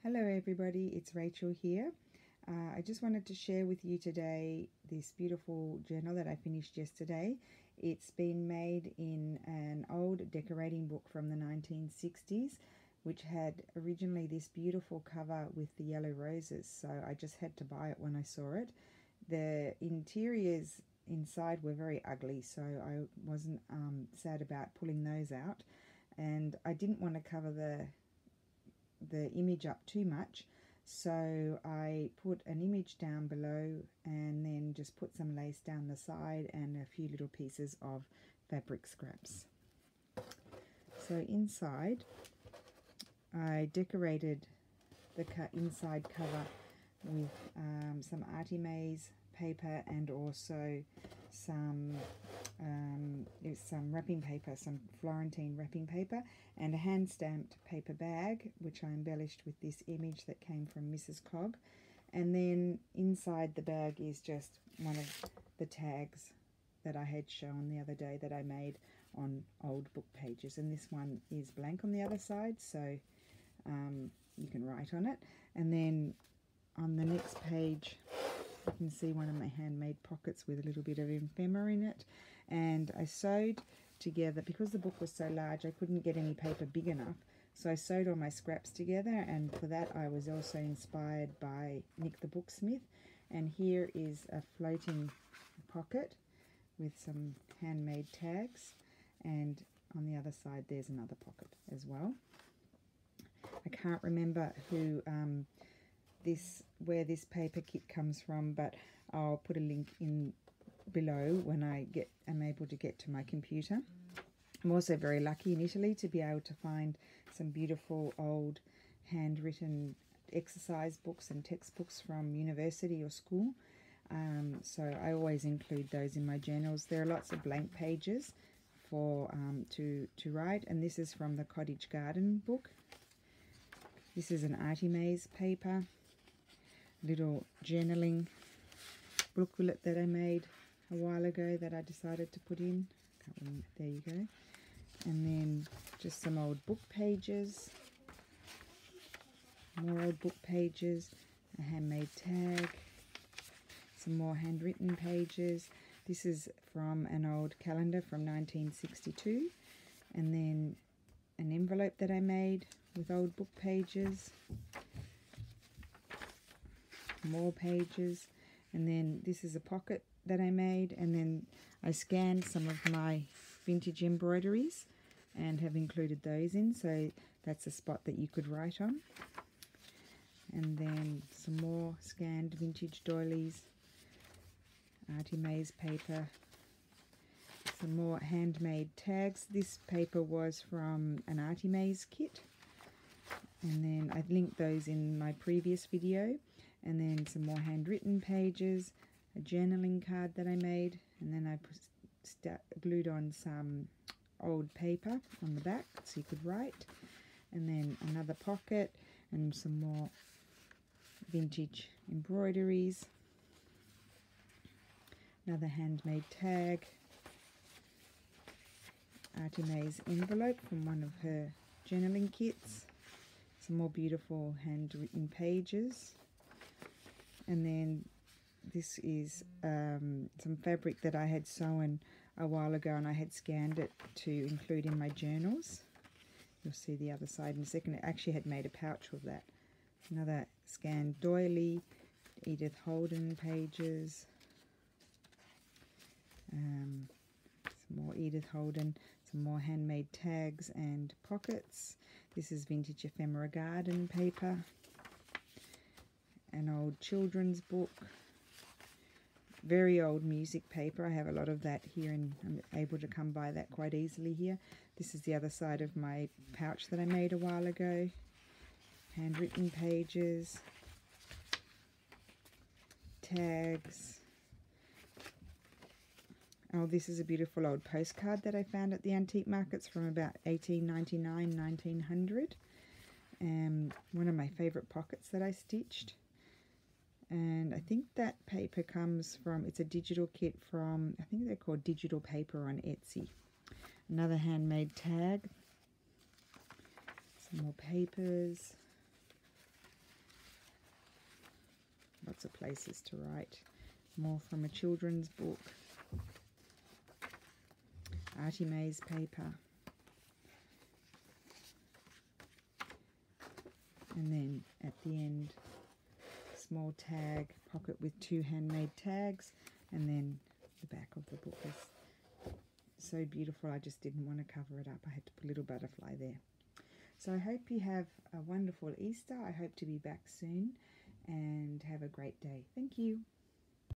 Hello everybody, it's Rachel here. I just wanted to share with you today this beautiful journal that I finished yesterday. It's been made in an old decorating book from the 1960s, which had originally this beautiful cover with the yellow roses, so I just had to buy it when I saw it. The interiors inside were very ugly, so I wasn't sad about pulling those out, and I didn't want to cover the image up too much, so I put an image down below and then just put some lace down the side and a few little pieces of fabric scraps. So inside I decorated the inside cover with some Artimaze paper and also some wrapping paper, some Florentine wrapping paper, and a hand-stamped paper bag, which I embellished with this image that came from Mrs. Cog. And then inside the bag is just one of the tags that I had shown the other day that I made on old book pages, and this one is blank on the other side, so you can write on it. And then on the next page you can see one of my handmade pockets with a little bit of ephemera in it, and I sewed together, because the book was so large I couldn't get any paper big enough, so I sewed all my scraps together, and for that I was also inspired by Nick the Booksmith. And here is a floating pocket with some handmade tags, and on the other side there's another pocket as well. I can't remember who where this paper kit comes from, but I'll put a link in below when I am able to get to my computer. I'm also very lucky in Italy to be able to find some beautiful old handwritten exercise books and textbooks from university or school, so I always include those in my journals. There are lots of blank pages for to write, and this is from the Cottage Garden book. This is an Artimaze paper, little journaling booklet that I made a while ago that I decided to put in. There you go. And then just some old book pages, more old book pages, a handmade tag, some more handwritten pages. This is from an old calendar from 1962, and then an envelope that I made with old book pages, more pages, and then this is a pocket that I made, and then I scanned some of my vintage embroideries and have included those in, so that's a spot that you could write on. And then some more scanned vintage doilies, Artimaze paper, some more handmade tags. This paper was from an Artimaze kit, and then I've linked those in my previous video. And then some more handwritten pages, a journaling card that I made, and then I glued on some old paper on the back so you could write, and then another pocket and some more vintage embroideries, another handmade tag, Artimaze envelope from one of her journaling kits, some more beautiful handwritten pages. And then this is some fabric that I had sewn a while ago, and I had scanned it to include in my journals. You'll see the other side in a second. I actually had made a pouch of that. Another scanned doily, Edith Holden pages, some more Edith Holden, some more handmade tags and pockets. This is vintage ephemera garden paper, an old children's book, very old music paper. I have a lot of that here, and I'm able to come by that quite easily here. This is the other side of my pouch that I made a while ago. Handwritten pages, tags. Oh, this is a beautiful old postcard that I found at the antique markets from about 1899, 1900. One of my favourite pockets that I stitched. And I think that paper comes from, it's a digital kit from, I think they're called Digital Paper on Etsy. Another handmade tag, some more papers, lots of places to write. More from a children's book. Artie Mae's paper. And then at the end, small tag pocket with 2 handmade tags, and then the back of the book is so beautiful. I just didn't want to cover it up. I had to put a little butterfly there. So I hope you have a wonderful Easter. I hope to be back soon, and have a great day. Thank you.